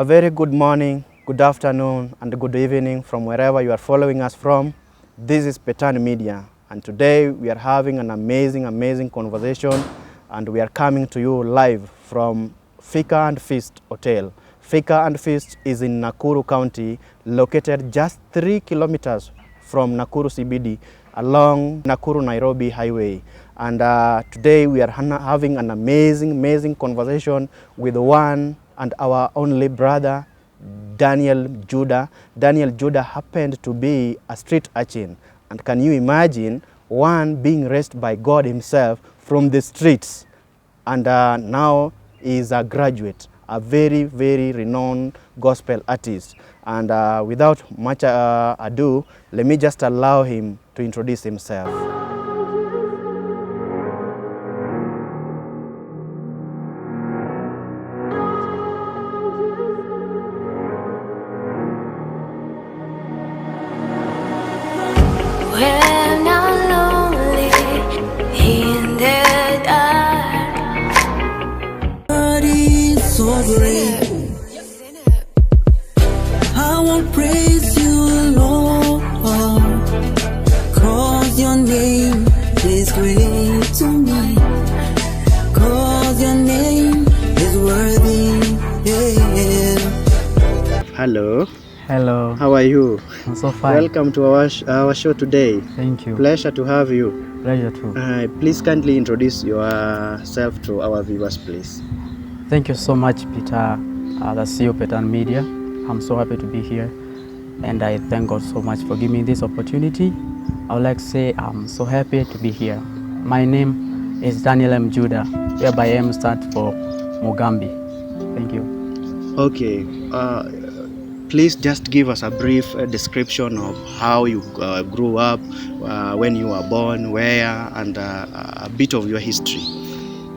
A very good morning, good afternoon, and good evening from wherever you are following us from. This is Pettan Media, and today we are having an amazing conversation, and we are coming to you live from Fika and Feast Hotel. Fika and Feast is in Nakuru County, located just 3 kilometers from Nakuru CBD along Nakuru-Nairobi Highway. And today we are having an amazing conversation with one and our only brother, Daniel Judah. Daniel Judah happened to be a street urchin. And can you imagine one being raised by God himself from the streets? And now is a graduate, a very renowned gospel artist. And without much ado, let me just allow him to introduce himself. When I'm lonely in the dark, God is so great. I will praise you, Lord, 'cause your name is great to me. 'Cause your name is worthy. Yeah. Hello. Hello, How are you? I'm so fine. Welcome to our show today. Thank you. Pleasure to have you. Pleasure too. Please kindly introduce yourself to our viewers, please. Thank you so much, Peter, the CEO of Pettan Media. I'm so happy to be here, and I thank God so much for giving me this opportunity. I would like to say I'm so happy to be here. My name is Daniel M. Judah, whereby M stands for Mugambi. Thank you. Okay. Please just give us a brief description of how you grew up, when you were born, where, and a bit of your history.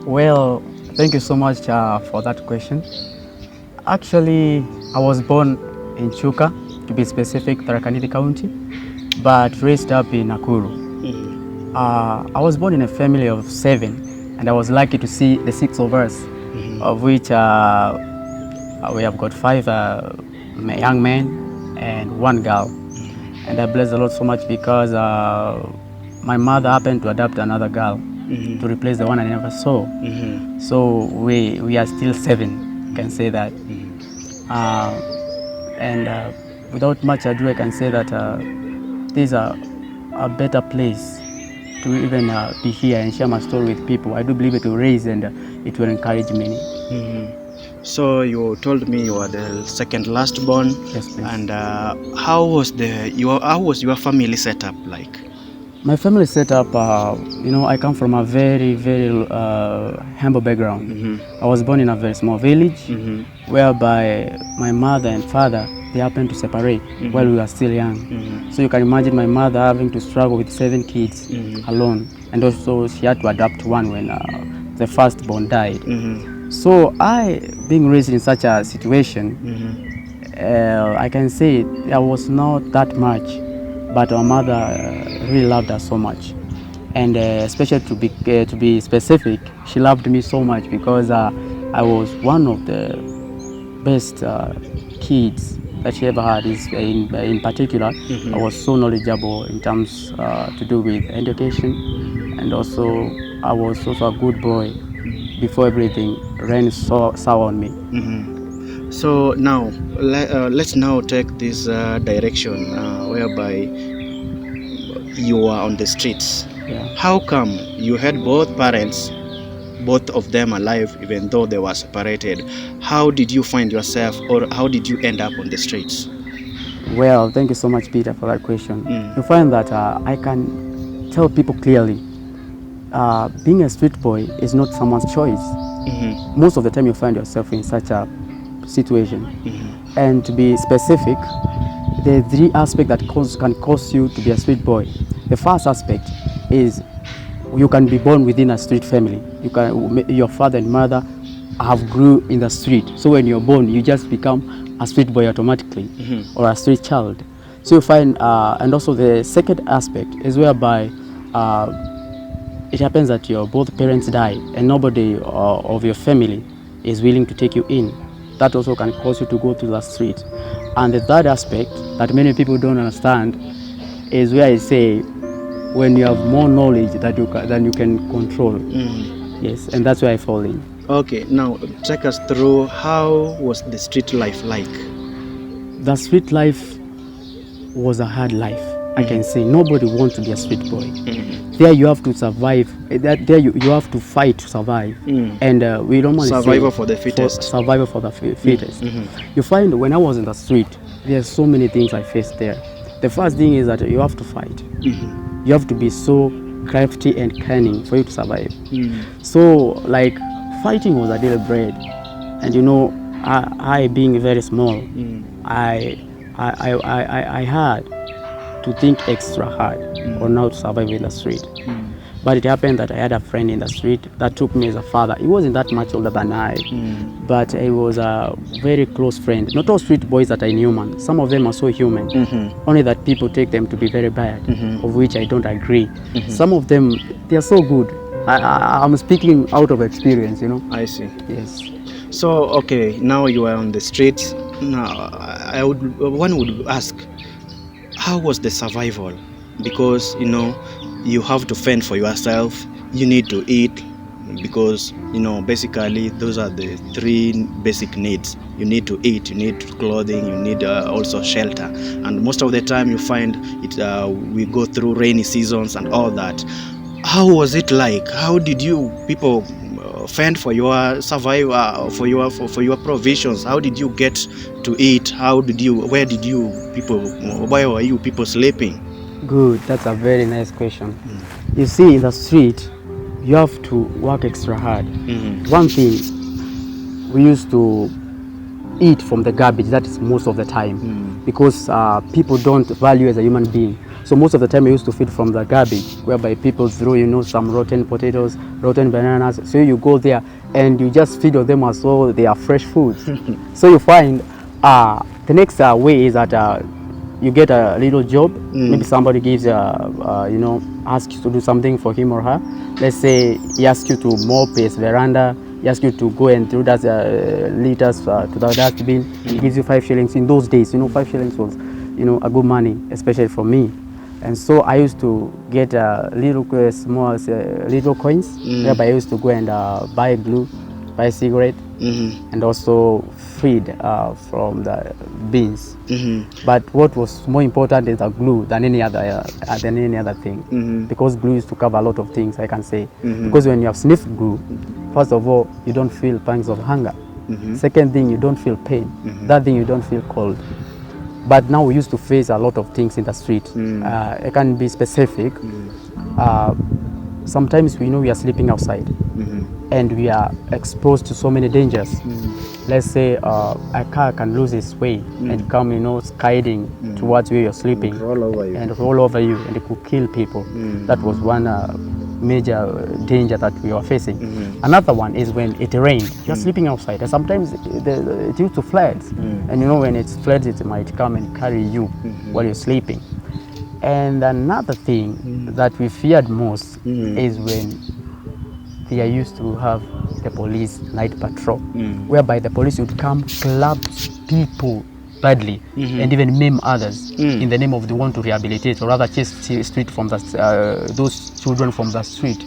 Well, thank you so much for that question. Actually, I was born in Chuka, to be specific, Tharaka Nithi County, but raised up in Nakuru. I was born in a family of 7, and I was lucky to see the 6 of us, of which we have got 5 young men and 1 girl. And I bless the Lord so much because my mother happened to adopt another girl to replace the one I never saw. So we are still 7, can say that. Without much ado, I can say that this is a better place to even be here and share my story with people. I do believe it will raise and it will encourage many. So you told me you were the second last born. Yes, please. And how was your family set up like? My family set up, I come from a very humble background. I was born in a very small village, whereby my mother and father, they happened to separate while we were still young. So you can imagine my mother having to struggle with 7 kids alone, and also she had to adopt 1 when the firstborn died. So I, being raised in such a situation, I can say there was not that much, but our mother really loved us so much, and especially to be specific, she loved me so much because I was one of the best kids that she ever had. In particular, I was so knowledgeable in terms to do with education, and also I was also a good boy. Before everything ran sour on me. So now let's now take this direction whereby you are on the streets. Yeah. How come you had both parents, both of them alive, even though they were separated? How did you find yourself, or how did you end up on the streets? Well, thank you so much, Peter, for that question. You find that I can tell people clearly, being a street boy is not someone's choice. Most of the time you find yourself in such a situation. And to be specific, there are 3 aspects that can cause you to be a street boy. The first aspect is you can be born within a street family. Your father and mother have grew in the street. So when you're born, you just become a street boy automatically, or a street child. So you find, and also the second aspect is whereby it happens that your both parents die and nobody of your family is willing to take you in. that also can cause you to go to the street. And the third aspect that many people don't understand is where I say when you have more knowledge that than you can control. Yes, and that's where I fall in. Okay, now take us through how was the street life like? The street life was a hard life. I can say nobody wants to be a street boy. There you have to survive. There you have to fight to survive. And we don't want to Survival for the fittest. Survival for the fittest. You find when I was in the street, there's so many things I faced there. The first thing is that you have to fight. You have to be so crafty and cunning for you to survive. So like fighting was a daily bread. And you know, I being very small, I had to think extra hard on how to survive in the street. But it happened that I had a friend in the street that took me as a father. He wasn't that much older than I, but he was a very close friend. Not all street boys that I knew, man. Some of them are so human. Only that people take them to be very bad, of which I don't agree. Some of them, they are so good. I'm speaking out of experience, you know. I see. Yes. So, okay, now you are on the streets. Now, one would ask, how was the survival? Because, you know, you have to fend for yourself, you need to eat, because, you know, basically those are the three basic needs. You need to eat, you need clothing, you need also shelter. And most of the time you find it, we go through rainy seasons and all that. How was it like? How did you people fend for your survival, for your provisions? How did you get to eat? Where were you people sleeping? Good, that's a very nice question. You see, in the street, you have to work extra hard. One thing, we used to eat from the garbage, that is most of the time, because people don't value as a human being. So most of the time we used to feed from the garbage, whereby people throw, you know, some rotten potatoes, rotten bananas. So you go there and you just feed on them as though they are fresh foods. So you find the next way is that you get a little job. Maybe somebody gives you know, asks you to do something for him or her. Let's say he asks you to mop his veranda. He asks you to go and throw that litters to the dustbin. He gives you 5 shillings. In those days, you know, 5 shillings was, you know, a good money, especially for me. And so I used to get little small little coins, whereby I used to go and buy glue, buy cigarette, and also feed from the beans. But what was more important is the glue than any other thing, because glue used to cover a lot of things, I can say. Because when you have sniffed glue, first of all, you don't feel pangs of hunger. Second thing, you don't feel pain. Third thing, you don't feel cold. But now we used to face a lot of things in the street. I can be specific. Sometimes we know we are sleeping outside, and we are exposed to so many dangers. Let's say a car can lose its way and come, you know, skiding towards where you're sleeping and roll over you, and it could kill people. That was one major danger that we were facing. Another one is when it rained. You're sleeping outside, and sometimes it used to flood. And you know, when it floods, it might come and carry you while you're sleeping. And another thing that we feared most is when they used to have the police night patrol, whereby the police would come, club people badly, and even maim others in the name of they want to rehabilitate, or rather chase street from those children from the street.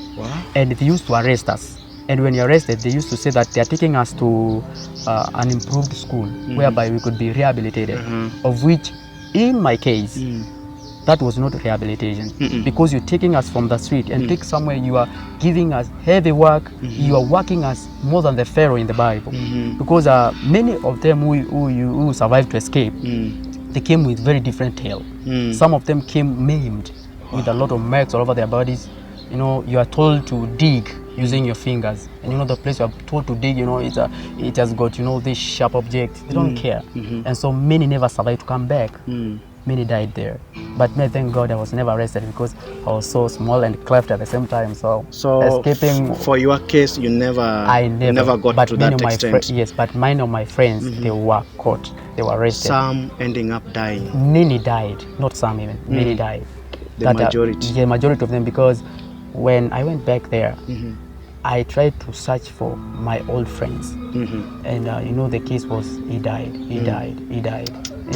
And they used to arrest us. And when you're arrested, they used to say that they are taking us to an improved school, whereby we could be rehabilitated, of which, in my case, that was not rehabilitation, because you're taking us from the street and take somewhere you are giving us heavy work. You are working us more than the Pharaoh in the Bible, because many of them who survived to escape, they came with very different tale. Some of them came maimed with a lot of marks all over their bodies. You know, you are told to dig using your fingers, and you know the place you are told to dig, you know, it has got, you know, this sharp object. They don't care, and so many never survived to come back. Many died there, but me, thank God, I was never arrested because I was so small and cleft at the same time. So escaping. For your case, you never got to that extent. Yes, but mine of my friends, they were caught, they were arrested. Some ending up dying. Many died, not some even. Many died. The majority. The majority of them, because when I went back there, I tried to search for my old friends. And you know, the case was he died. You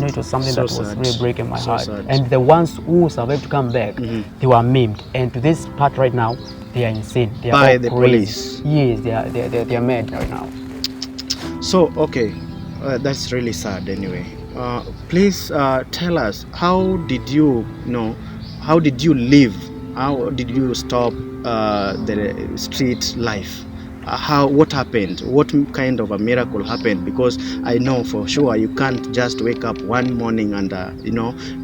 know, it was something So that was sad. really breaking my So heart. sad. And the ones who survived to come back, they were maimed. And to this part right now, they are insane. They are By all the crazy. police. Yes, they are mad right now. So, okay, that's really sad anyway. Please tell us, how did you live? How did you stop the street life? What happened? What kind of a miracle happened? Because I know for sure you can't just wake up one morning and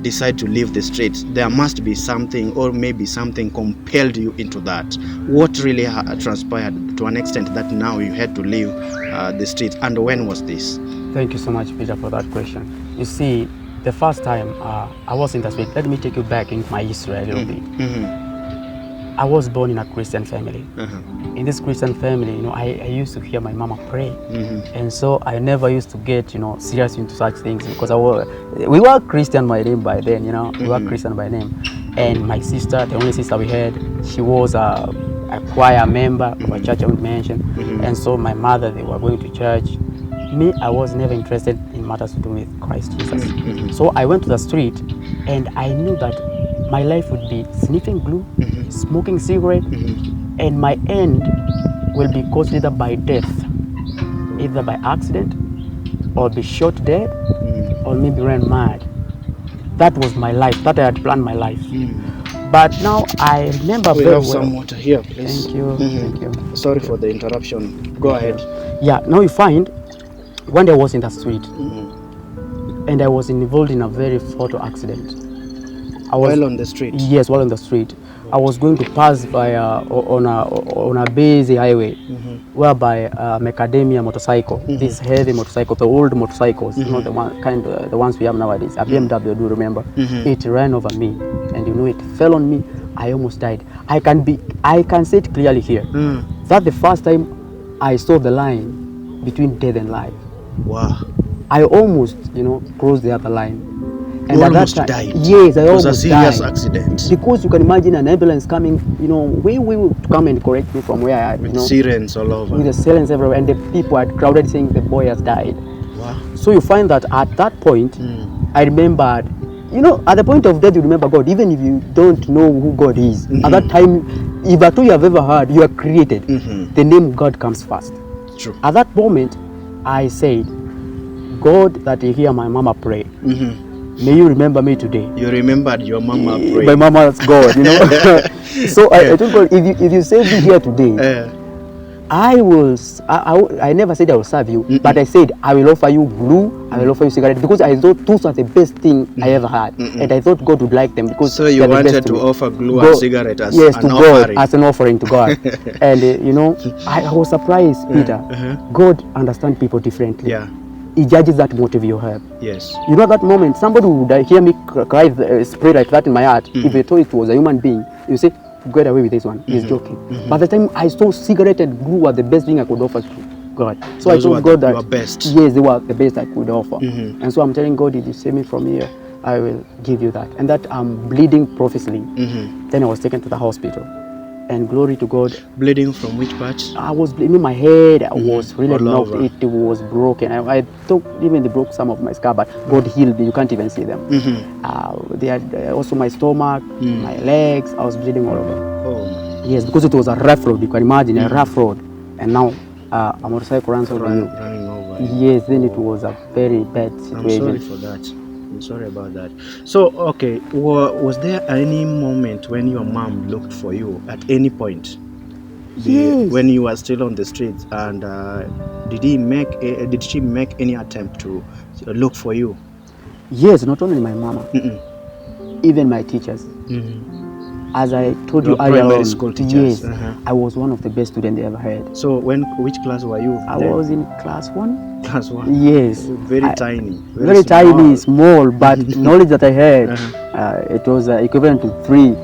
decide to leave the streets. There must be something, or maybe something compelled you into that. What really transpired to an extent that now you had to leave the streets, and when was this? Thank you so much, Peter, for that question. You see, the first time I was in the street, let me take you back into my history a little bit. I was born in a Christian family. In this Christian family, you know, I used to hear my mama pray, and so I never used to get, you know, serious into such things, because we were Christian by name by then, you know, we were Christian by name. And my sister, the only sister we had, she was a choir member of a church I won't mention, and so my mother, they were going to church. Me, I was never interested in matters to do with Christ Jesus. So I went to the street, and I knew that my life would be sniffing glue, smoking cigarette, and my end will be caused either by death, either by accident, or be shot dead, or maybe run mad. That was my life. That I had planned my life. But now I remember We very have well. some water here, please. Thank you. Thank you. Sorry for the interruption. Go ahead. Yeah. Now you find, one day I was in the street, and I was involved in a very fatal accident. While on the street? Yes, while on the street. I was going to pass by on a busy highway, whereby macadamia motorcycle, this heavy motorcycle, the old motorcycles, not the one kind, the ones we have nowadays. A BMW, do you remember? It ran over me, and you know, it fell on me. I almost died. I can say it clearly here. That's the first time I saw the line between death and life. Wow. I almost, you know, crossed the other line. And You at almost that time, died. yes, I It was almost a serious died. accident. Because you can imagine an ambulance coming, you know, way to come and correct me from where I had, With you know, sirens all over. with the sirens everywhere, and the people had crowded saying the boy has died. Wow. So you find that at that point, I remembered, you know, at the point of death, you remember God, even if you don't know who God is. At that time, if at all you have ever heard, you are created, the name God comes first. True. At that moment, I said, God, that you hear my mama pray, may you remember me today. You remembered your mama praying. My mama's God, you know. So I told God, if you save me here today, I never said I will serve you, but I said I will offer you glue, I will offer you cigarette, because I thought those are the best thing I ever had, and I thought God would like them, because So you wanted to offer glue and cigarette as yes, an to offering. God, as an offering to God. And you know, I was surprised, Peter. God understands people differently. Yeah. He judges that motive you have. Yes. You know, that moment, somebody would hear me cry, spray like that in my heart. If they thought it was a human being, you say, get away with this one. He's joking. By the time I saw cigarette and glue were the best thing I could offer to God. So Those I were told God that your best. yes, they were the best I could offer. And so I'm telling God, if you save me from here, I will give you that. And that I'm bleeding profusely. Then I was taken to the hospital. And glory to God. Bleeding from which part? I was bleeding, my head was really All knocked, over. it was broken. I thought even they broke some of my scar, but God healed me, you can't even see them. They had also my stomach, my legs, I was bleeding all over. Oh. Yes, because it was a rough road, you can imagine, a rough road. And now a motorcycle runs over you. Running over. Yes, then it was a very bad I'm situation. sorry for that. I'm sorry about that. So, okay, was there any moment when your mom looked for you at any point? Yes. When you were still on the streets, and did she make any attempt to look for you? Yes, not only my mama, even my teachers. As I told you Your earlier primary on, school teachers. yes, I was one of the best students they ever had. So, which class were you? I then? was in class 1. Class 1. Yes. Very tiny. Very tiny, small, but knowledge that I had, it was equivalent to 3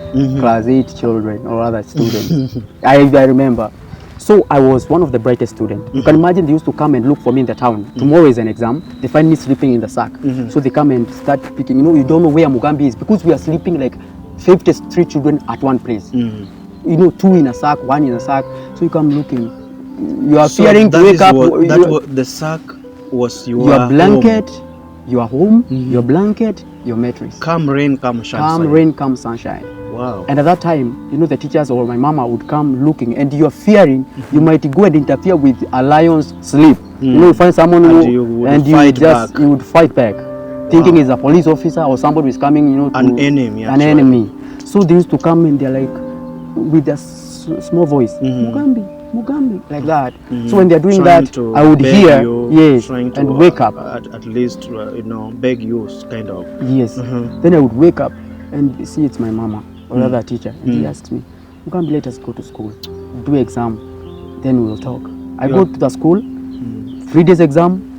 class 8 children or other students. I remember. So I was one of the brightest students. You can imagine they used to come and look for me in the town. Tomorrow is an exam. They find me sleeping in the sack. So they come and start picking. You know, you don't know where Mugambi is, because we are sleeping like 50 street children at one place. two in a sack, one in a sack. So you come looking. You are So fearing to that wake is up. the sack was Your blanket, home. your home, your blanket, your mattress. Come rain, come sunshine. Come rain, come sunshine. Wow. And at that time, the teachers or my mama would come looking, and you're fearing you might go and interfere with a lion's sleep. You find someone And who, you would and fight you back. would fight back, thinking it's a police officer or somebody is coming, to An enemy, an actually. enemy. So they used to come and they're like with a small voice, Mugambi, like that. So when they're doing Trying that, to I would beg hear, you, yes, trying to, and wake up. At least, beg you, kind of. Yes. Then I would wake up and see it's my mama or other teacher, and he asks me, Mugambi, let us go to school, do exam, then we will talk. I go to the school, 3 days exam.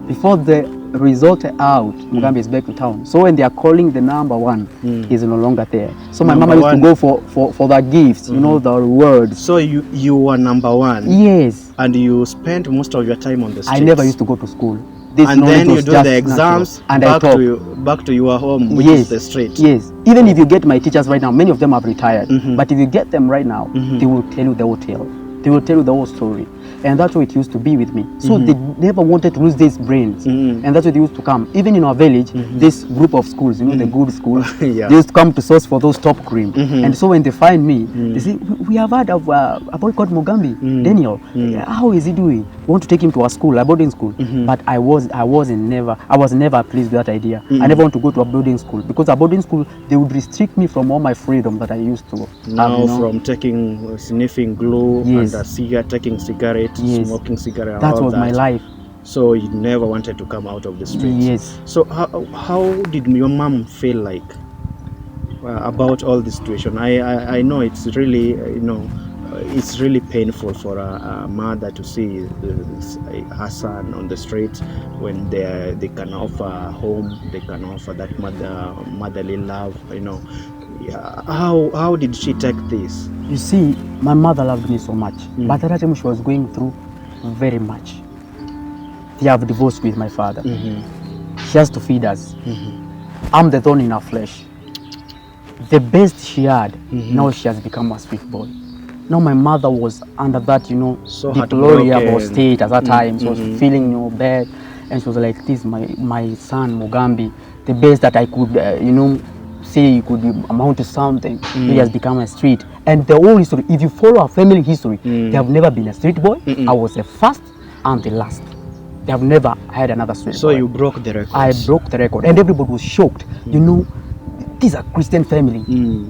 Before the result out, Mugambi is back to town. So when they are calling the number one, he's no longer there. So my mama used to go for the gifts, the rewards. So you were number one. Yes. And you spent most of your time on the streets. I never used to go to school. This and then you was do just the exams natural. And I talk. back to your home, which Yes. is the street. Yes. Even if you get my teachers right now, many of them have retired. But if you get them right now, they will tell you the whole tale. They will tell you the whole story. And that's what it used to be with me. So they never wanted to lose these brains. And that's what they used to come. Even in our village, this group of schools, the good schools, Yeah. they used to come to source for those top cream. And so when they find me, they say, we have heard of a boy called Mugambi, Daniel. How is he doing? We want to take him to a school, a boarding school. But I was never pleased with that idea. I never want to go to a boarding school, because a boarding school, they would restrict me from all my freedom that I used to Now have, from taking, sniffing glue, Yes. and taking cigarettes, Yes. smoking cigarette, That all was my life. So you never wanted to come out of the streets. Yes. So how did your mom feel like about all this situation? I know it's really it's really painful for a mother to see her son on the street when they can offer home, they can offer that motherly love. How did she take this? You see, my mother loved me so much, but at that time she was going through very much. They have divorced with my father. She has to feed us. I'm the thorn in her flesh. The best she had, now she has become a street boy. Now my mother was under that, So deplorable state at that time. She was feeling bad, and she was like, "This my son Mugambi, the best that I could, say he could amount to something. He has become a street." And the whole history, if you follow our family history, they have never been a street boy. I was the first and the last. They have never had another street boy. So you broke the record. I broke the record, and everybody was shocked. This is a Christian family.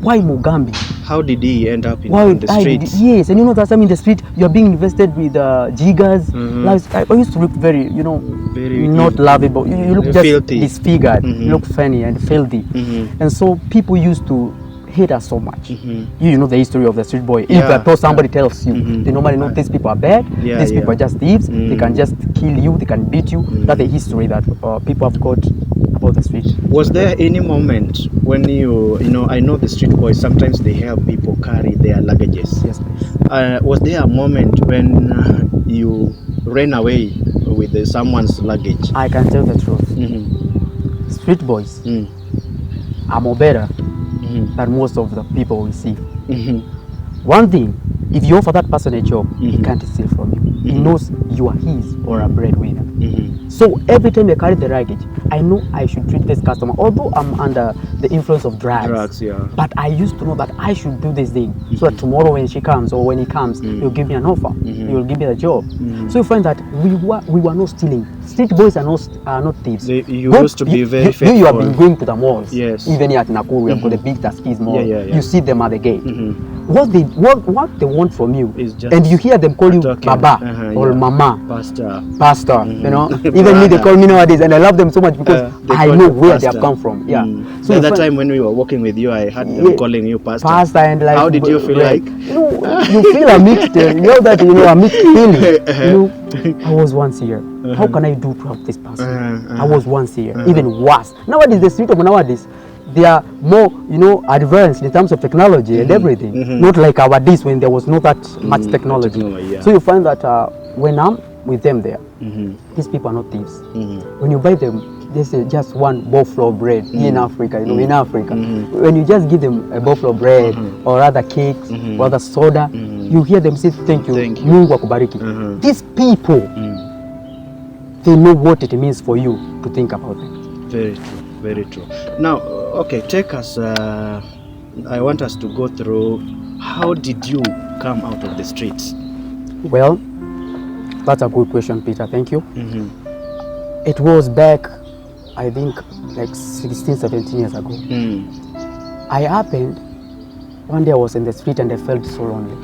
Why Mugambi? How did he end up in the streets? Yes, and that time in the street, you are being invested with jiggers. I used to look very, Very not lovable. You look just filthy. disfigured. You look funny and filthy. And so people used to hate us so much. You know the history of the street boy. If at all somebody tells you, they normally know these people are bad, these people are just thieves, they can just kill you, they can beat you. That's the history that people have got about the street. Was there any moment when I know the street boys, sometimes they help people carry their luggages. Yes, please. Was there a moment when you ran away with someone's luggage? I can tell the truth. Street boys are more better than most of the people we see. One thing, if you offer that person a job, he can't steal from you. He knows you are his or a breadwinner. So every time I carry the luggage, I know I should treat this customer, although I'm under the influence of drugs. But I used to know that I should do this thing so that tomorrow when she comes or when he comes, he'll give me an offer. He'll give me the job. So you find that we were not stealing. Street boys are not thieves. You used to be very faithful. You have been going to the malls. Yes. Even here at Nakuru, we have got the big Taskis mall. Yeah. You see them at the gate. What they want from you, is just and you hear them call you talking. Baba or Mama, Pastor. Even me they call me nowadays, and I love them so much because I know where they have come from. So at that time when we were working with you, I had them calling you Pastor. And like, how did you feel like? You feel a mixed, a mixed feeling. I was once here. How can I do to help this person? I was once here, even worse. Nowadays, the street of nowadays, they are more, advanced in terms of technology and everything. Not like our days when there was not that much technology. So you find that when I'm with them there, these people are not thieves. When you buy them just one buffalo bread here in Africa, you know, in Africa. When you just give them a buffalo bread or other cakes or other soda, you hear them say, thank you, Mungu akubariki. These people, they know what it means for you to think about it. Very true, very true. Now, okay, take us, I want us to go through, how did you come out of the streets? Well, that's a good question, Peter, thank you. It was back, I think, like 16, 17 years ago. I happened, one day I was in the street and I felt so lonely.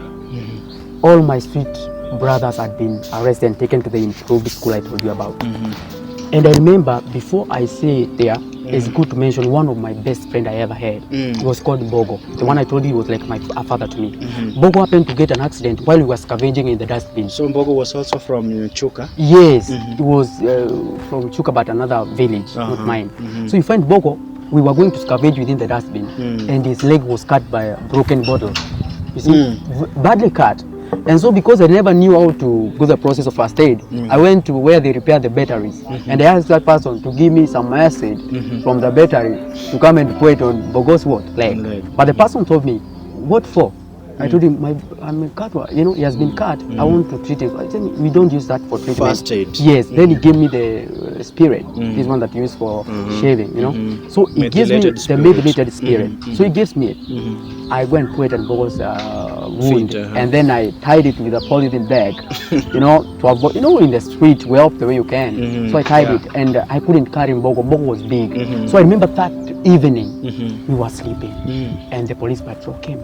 All my street brothers had been arrested and taken to the improved school I told you about. And I remember, before I say it there, it's good to mention one of my best friend I ever had. He was called Bogo. The one I told you was like a father to me. Bogo happened to get an accident while we were scavenging in the dustbin. So Bogo was also from Chuka? Yes, he was from Chuka, but another village, not mine. So you find Bogo, we were going to scavenge within the dustbin, and his leg was cut by a broken bottle. You see, badly cut. And so because I never knew how to go the process of first aid, I went to where they repair the batteries, and I asked that person to give me some acid from the battery to come and pour it on Bogo's leg. But the person told me, what for? I told him, I'm cut, you know, he has been cut. I want to treat him. I said, we don't use that for treatment. First aid. Yes. Then he gave me the spirit. This one that you use for shaving, you know. So he gives me the methylated spirit. So he gives me it. I go and put it on Bogo's wound, and then I tied it with a polythene bag, you know, to avoid, you know, in the street, way up the way you can. So I tied it, and I couldn't carry Bogo. Bogo was big. So I remember that evening, we were sleeping, and the police patrol came.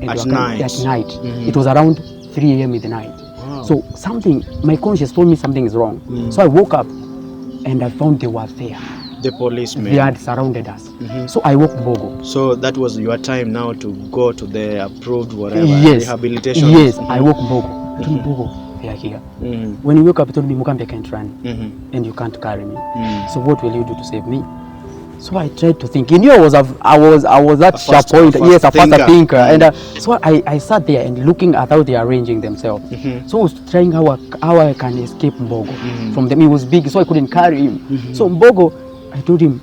At night? At night. It was around 3 a.m. in the night. So something, my conscience told me something is wrong. So I woke up and I found they were there. The policemen? They had surrounded us. So I woke Bogo. So that was your time now to go to the approved whatever, yes. rehabilitation? Yes, I woke Bogo. I told Bogo, they are here. When he woke up, he told me, Mugambi, I can't run, and you can't carry me. So what will you do to save me? So I tried to think. He knew I was that sharp point. Yes, a faster thinker. And so I sat there and looking at how they are arranging themselves. So I was trying how I can escape Mbogo from them. He was big, so I couldn't carry him. So Mbogo, I told him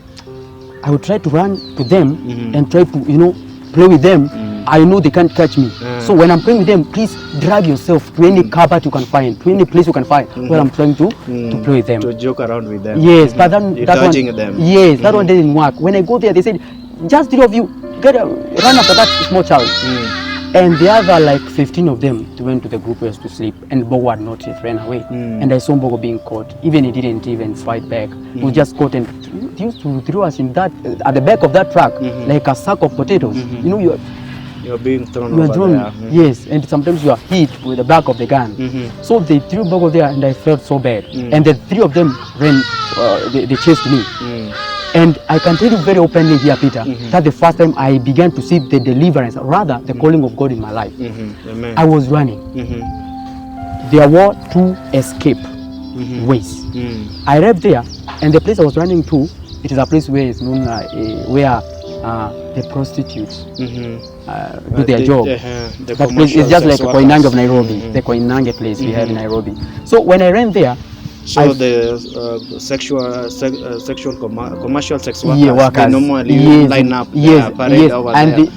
I would try to run to them and try to, you know, play with them. I know they can't catch me. So when I'm playing with them, please drag yourself to any cupboard you can find, to any place you can find where I'm trying to play with them. To joke around with them. Yes, but then that one, them. Yes, that one didn't work. When I go there, they said, just 3 of you, run after that small child. And the other like 15 of them went to the group where to sleep, and Bogo had not yet ran away. And I saw Bogo being caught. Even he didn't even fight back. He was just caught and he used to throw us in that at the back of that truck like a sack of potatoes. You know, you're being thrown over there. Yes, and sometimes you are hit with the back of the gun. So they threw Bogo there, and I felt so bad. And the 3 of them ran, they chased me. And I can tell you very openly here, Peter, that the first time I began to see the deliverance, rather the calling of God in my life. Amen. I was running. There were 2 escape ways. I arrived there, and the place I was running to, it is a place where it's known where the prostitutes do their job. That place is just like Koinange of Nairobi, the Koinange place we have in Nairobi. So when I ran there, so the sexual commercial sex workers, they normally line up parade over there.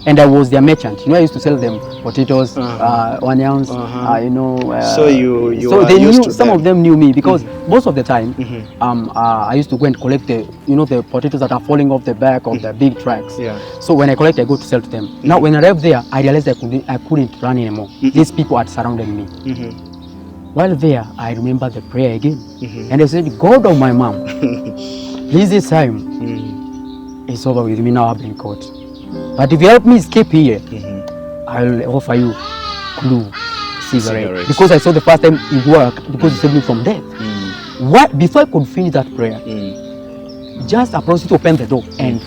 And I was their merchant. You know, I used to sell them potatoes, onions, you know. So you so they used knew, to some them. of them knew me because most of the time, I used to go and collect the, you know, the potatoes that are falling off the back of the big trucks. So when I collect, I go to sell to them. Now when I arrived there, I realized I couldn't run anymore. These people had surrounded me. While there, I remember the prayer again. And I said, God of my mom, please this time, it's over with me now, I've been caught. But if you help me escape here, I'll offer you clue cigarette. Because I saw the first time it worked, because it saved me from death. Before I could finish that prayer, just a prostitute opened the door and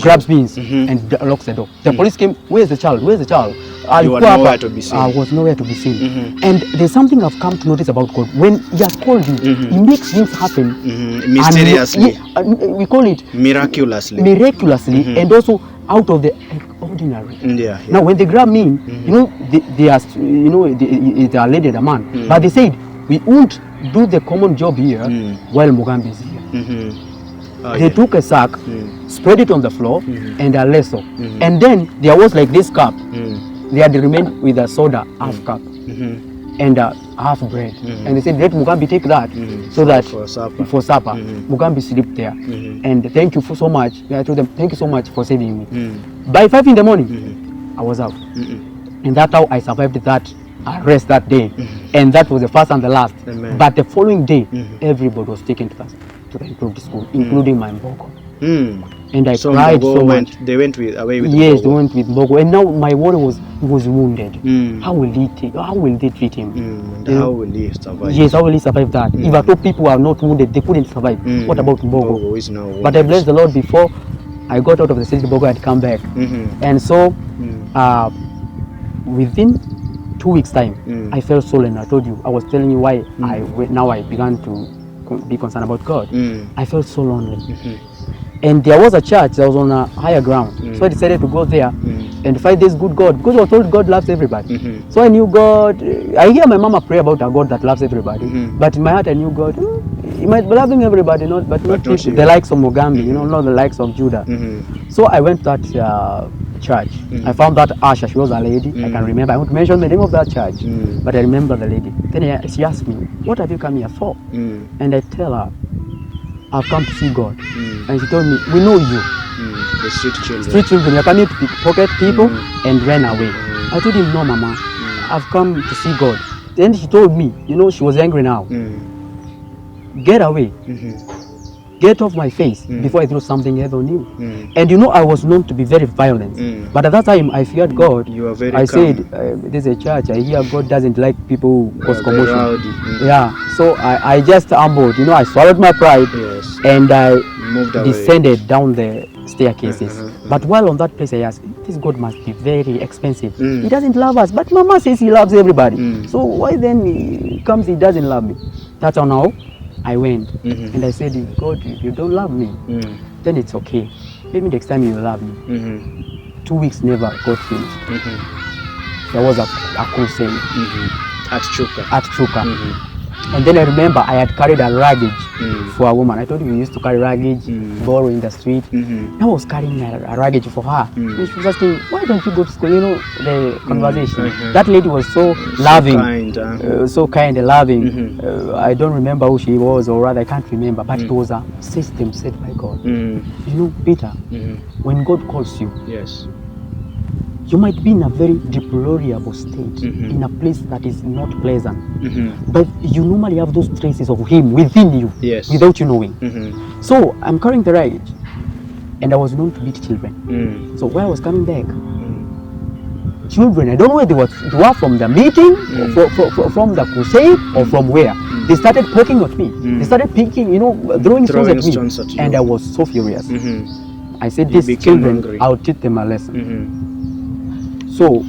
grabs me and locks the door. The police came, where's the child? Where's the child? You were nowhere to be seen. I was nowhere to be seen. And there's something I've come to notice about God. When He has called you, He makes things happen. Mysteriously. We call it miraculously. Miraculously, and also out of the ordinary. Now when they grab me, you know, they are, you know, they are led a man. But they said, we won't do the common job here while Mugambi is here. They took a sack, spread it on the floor, and a lasso. And then there was like this cup. They had remained with a soda, half cup, and half bread. And they said, let Mugambi take that so that for supper. Mugambi sleep there. And thank you for so much. I told them, thank you so much for saving me. By 5 in the morning, I was out. And that's how I survived that arrest that day. And that was the first and the last. Amen. But the following day, everybody was taken to the improved school, including my Mbogo. And I cried so much. They went away with Yes, Mbogo. they went with Mbogo. And now my worry was, he was wounded. How will they treat him? And how will he survive? Yes, how will he survive that? If I told people are not wounded, they couldn't survive. What about Mbogo? Mbogo is now wounded. But I bless the Lord, before I got out of the city, Mbogo had come back. And so within 2 weeks time, I felt so lonely. I told you, I was telling you why now I began to be concerned about God. I felt so lonely. And there was a church that was on a higher ground. So I decided to go there and find this good God, because I was told God loves everybody. So I knew God. I hear my mama pray about a God that loves everybody. But in my heart I knew God, he might be loving everybody, but not people, the likes of Mugambi, not the likes of Judah. So I went to that church. I found that usher. She was a lady. I can remember. I won't mention the name of that church, but I remember the lady. Then she asked me, what have you come here for? And I tell her, I've come to see God. And she told me, we know you. The street children. Street children, you're coming to pickpocket people and run away. I told him, no, Mama, I've come to see God. Then she told me, she was angry now. Get away. Get off my face before I throw something heavy on you. And I was known to be very violent. But at that time, I feared God. You are very I calm. said, this is a church. I hear God doesn't like people who cause Very commotion. rowdy. Yeah. So I just humbled. I swallowed my pride. Yes. And I Moved away. descended down the staircases. But while on that place, I asked, this God must be very expensive. He doesn't love us. But Mama says he loves everybody. So why then he comes, he doesn't love me? That's how now I went. And I said, God, if you don't love me, then it's okay. Maybe next time you will love me. 2 weeks never got finished. There was a crusade At Chuka. at Chuka. And then I remember I had carried a luggage for a woman. I told you we used to carry luggage, borrow in the street. I was carrying a luggage for her. And she was asking, why don't you go to school? The conversation. That lady was so loving, so kind and loving. I don't remember who she was, or rather I can't remember, but it was a system set by God. Peter, when God calls you, Yes. you might be in a very deplorable state, in a place that is not pleasant. But you normally have those traces of Him within you, Yes. without you knowing. So I'm carrying the luggage, and I was known to beat children. So when I was coming back, children, I don't know where they were from the meeting, or from the crusade, or from where. They started poking at me. They started picking, throwing stones at me. And I was so furious. I said, these children, hungry. I'll teach them a lesson. So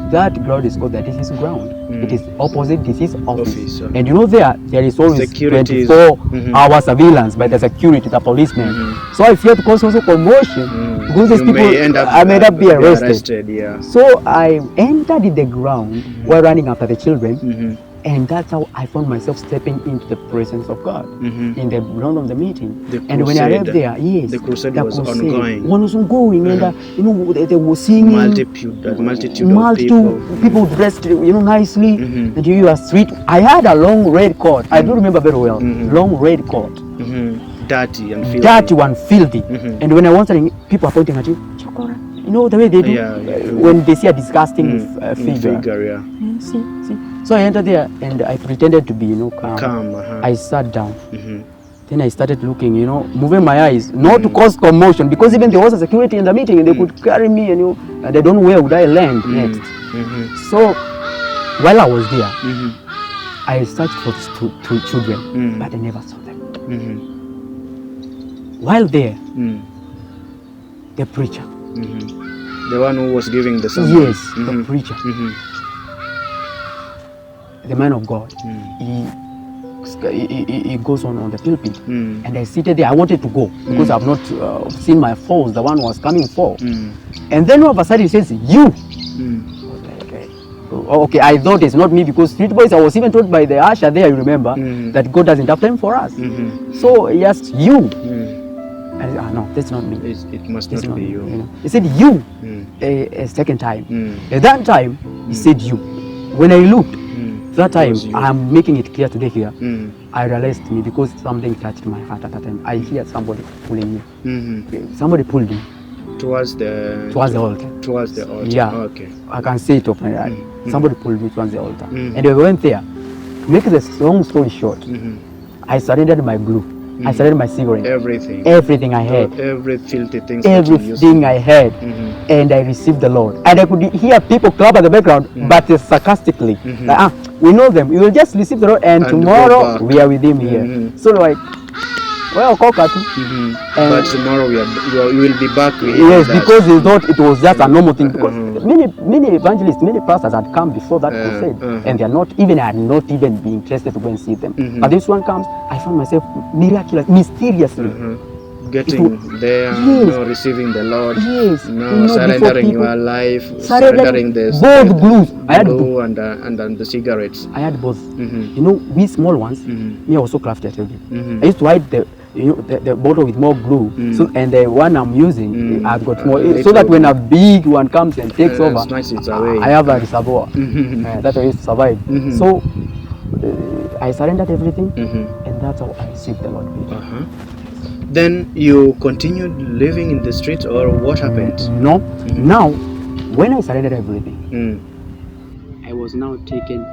that ground is called the disease ground. It is opposite disease office. And there is always Security 24-hour surveillance by the security, the policemen. So I fear to cause also commotion, because these people I may not be arrested. Yeah. So I entered in the ground while running after the children. And that's how I found myself stepping into the presence of God in the ground of the meeting. And when I arrived there, yes, the crusade was ongoing. One was ongoing, and they were singing. Multitude of people dressed, nicely. And you are street. I had a long red coat. I do remember very well. Long red coat. Dirty and filthy. Dirty one, filthy. And when I was answering, people are pointing at you. Chokora. The way they do when they see a disgusting figure. See. So I entered there and I pretended to be, calm. I sat down. Then I started looking, moving my eyes, not to cause commotion, because even there was a security in the meeting and they could carry me, and I don't know where would I land next. So while I was there, I searched for two children, but I never saw them. While there, the preacher. The one who was giving the sermon. Yes, the preacher. The man of God. He goes on the pulpit. And I seated there. I wanted to go because I've not seen my foes, the one who was coming for. And then all of a sudden he says, you. I was like, okay. okay, I thought it's not me because street boys, I was even told by the usher there, you remember, that God doesn't have time for us. So he asked, you? I said, no, that's not me. It must That's not be me, you. know. He said, you, a second time. At that time, he said, you. When I looked, that time, I'm making it clear today here, I realized me because something touched my heart at that time. I hear somebody pulling me. Somebody pulled me. Towards the altar. Towards the altar. Yeah. Okay. I can say it openly. Right? Somebody pulled me towards the altar. And we went there. To make the long story short, I surrendered my glue. I surrendered my cigarette. Everything I had. Every filthy things. Everything I had. And I received the Lord. And I could hear people clap at the background, but sarcastically. Like, we know them. We will just receive the Lord, and tomorrow we are with Him here. So like, well, but tomorrow you will be back with yes, that. because they thought it was just a normal thing. Because many evangelists, many pastors had come before that crusade, and they are not even had not even been interested to go and see them. But this one comes, I found myself miraculous, mysteriously. Getting there, receiving the Lord, surrendering your life, surrendering the both glues. I had glue and the cigarettes. I had both. You know, we small ones. Me, I was so crafty. I tell you, I used to hide the bottle with more glue. So and the one I'm using, I've got more, so that when a big one comes and takes over, it away. I have a reservoir. That I used to survive. So I surrendered everything, and that's how I received the Lord. Then you continued living in the street, or what happened? No. Now, when I surrendered everything, I was now taken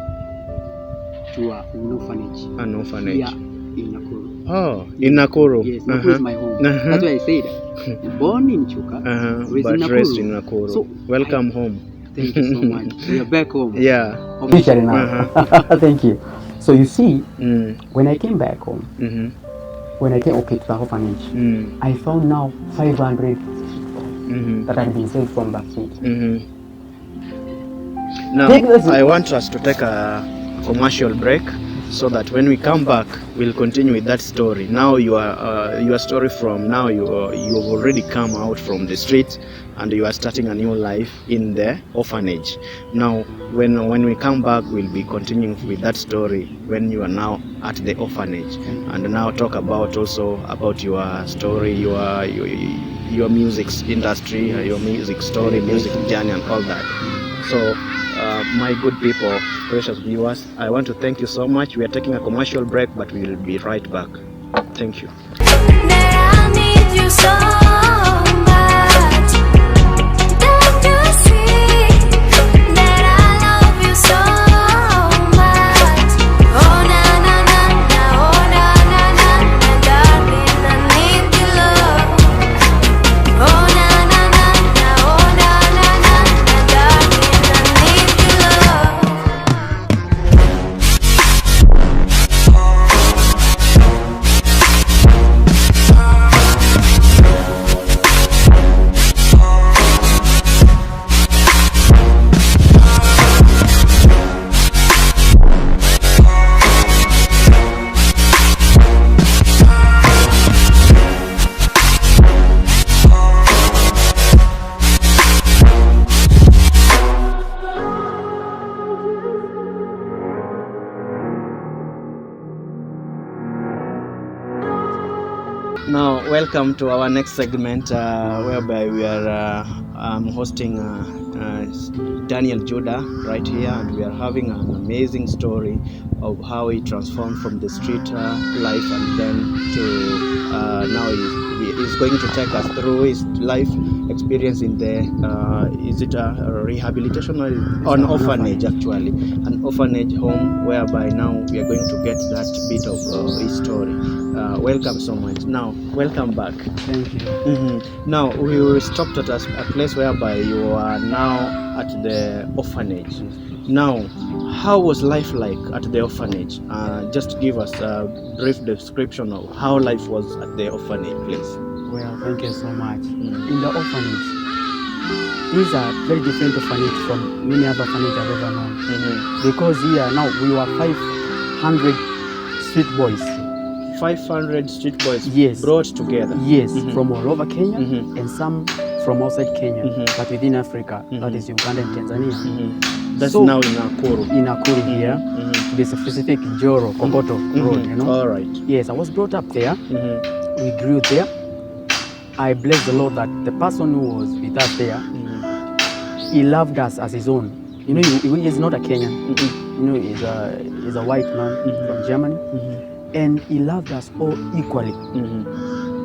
to an orphanage. An orphanage? Yeah, in Nakuru. Oh, in Nakuru? Yes, Nakuru is my home. That's why I said, born in Chuka, raised in Nakuru. So welcome home. Thank you so much. We are back home. Yeah. Officially now. Thank you. So you see, when I came back home, when I came to the orphanage, I found now 500 that had been saved from that street. Now, I want us to take a commercial break so that when we come back, we'll continue with that story. Now your story from now, you have already come out from the street and you are starting a new life in the orphanage. Now, when we come back, we'll be continuing with that story when you are now at the orphanage, and now talk about also about your story, your music industry, your music story, music journey, and all that. So, my good people, precious viewers, I want to thank you so much. We are taking a commercial break, but we will be right back. Thank you. I need you so much. Don't you see that I love you so much? Oh na na na na, oh na na na na, darling, I need your love. Oh na na na na, oh na na na na, darling, I need your love. Now, welcome to our next segment, whereby we are hosting Daniel Judah right here, and we are having an amazing story of how he transformed from the street life, and then to now he's going to take us through his life experience in the is it a rehabilitation or an orphanage, actually an orphanage home, whereby now we are going to get that bit of his story. Welcome so much. Now, welcome back. Thank you. Now, we stopped at a place whereby you are now at the orphanage. Now, how was life like at the orphanage? Just give us a brief description of how life was at the orphanage, please. Well, thank you so much. In the orphanage, these are very different orphanage from many other orphanages I've ever known. Because here now we were 500 street boys. 500 street boys, yes, brought together. Yes, from all over Kenya and some from outside Kenya, but within Africa, that is Uganda and Tanzania. That's So- now in Nakuru. in Nakuru here, to be specific, Joro, Kokoto Road, you know. All right. Yes, I was brought up there. Mm-hmm. We grew there. I bless the Lord that the person who was with us there, he loved us as his own. You know, he is not a Kenyan. You know, he's a white man from Germany, and he loved us all equally.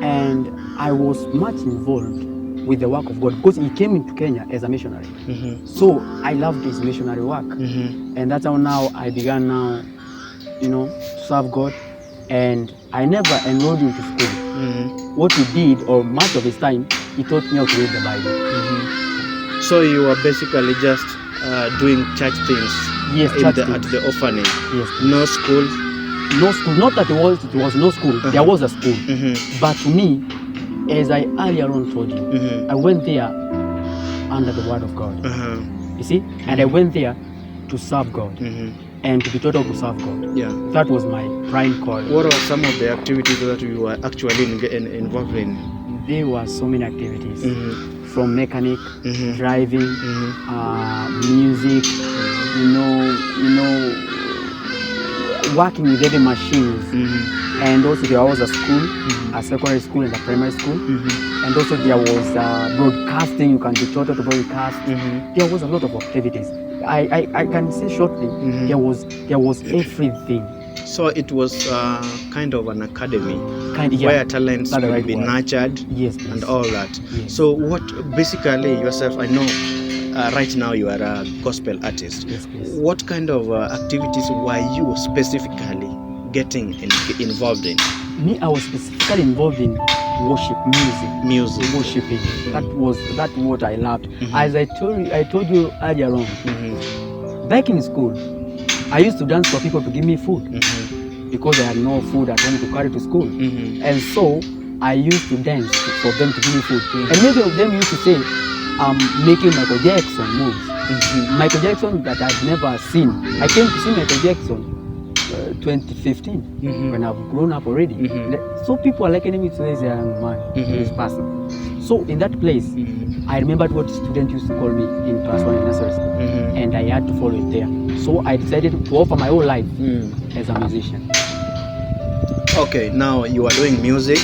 And I was much involved with the work of God because he came into Kenya as a missionary. So I loved his missionary work, and that's how now I began now, you know, to serve God. And I never enrolled into school. What he did, or much of his time, he taught me how to read the Bible. So you were basically just doing church things. Yes, in church the, things. at the orphanage. Yes. No school. No school. Not that it was no school. There was a school. But to me, as I earlier on told you, I went there under the word of God. You see? And I went there to serve God and to be taught how to serve God. Yeah. That was my prime call. What are some of the activities that you were actually involved in? There were so many activities. From mechanic, driving, music, you know, working with heavy machines. And also there was a school, a secondary school and a primary school. And also there was broadcasting, you can be taught how to broadcast. There was a lot of activities. I can say shortly, there was everything. So it was kind of an academy Yeah, where talents that's the would right be word. nurtured Yes, please. and all that. Yes. So what basically yourself, I know right now you are a gospel artist. Yes, please. What kind of activities were you specifically getting involved in? Me, I was specifically involved in worship, Music. worshiping. That's what I loved. As I told you earlier on, back in school, I used to dance for people to give me food because I had no food at home to carry to school. And so I used to dance for them to give me food. And many of them used to say, I'm making Michael Jackson moves. Michael Jackson that I've never seen. I came to see Michael Jackson 2015 when I've grown up already. So people are likening me to this young man, this person. So in that place, I remembered what students used to call me in class 1 in nursery school, and I had to follow it there. So I decided to offer my whole life as a musician. Okay, now you are doing music.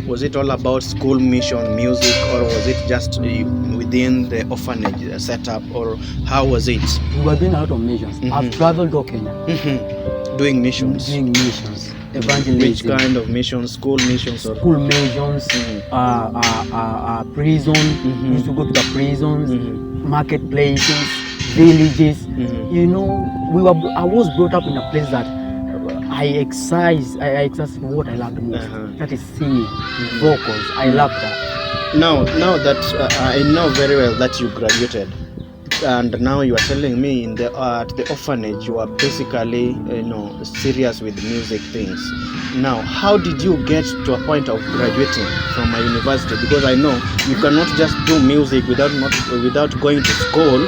Was it all about school mission music, or was it just within the orphanage setup, or how was it? We were doing a lot of missions. I've traveled to Kenya, Doing missions. doing missions, evangelism. Which kind of missions? School missions or School missions, prison. We used to go to the prisons, marketplaces, villages. You know, I was brought up in a place that I exercise what I love the most. That is singing, vocals. I love that. Now that I know very well that you graduated, and now you are telling me at the orphanage you are basically serious with music things. Now, how did you get to a point of graduating from a university? Because I know you cannot just do music without going to school.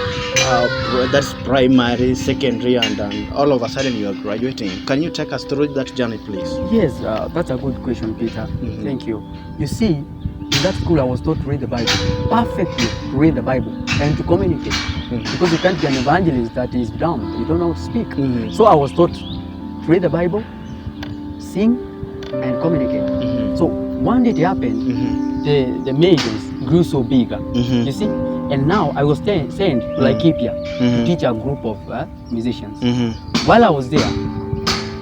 That's primary, secondary, and all of a sudden you are graduating. Can you take us through that journey, please? Yes, that's a good question, Peter. Thank you. You see, in that school I was taught to read the Bible, perfectly to read the Bible and to communicate. Because you can't be an evangelist that is dumb, you don't know how to speak. So I was taught to read the Bible, sing, and communicate. So one day it happened, the majors grew so big, you see, and now I was sent to Laikipia to teach a group of musicians. While I was there,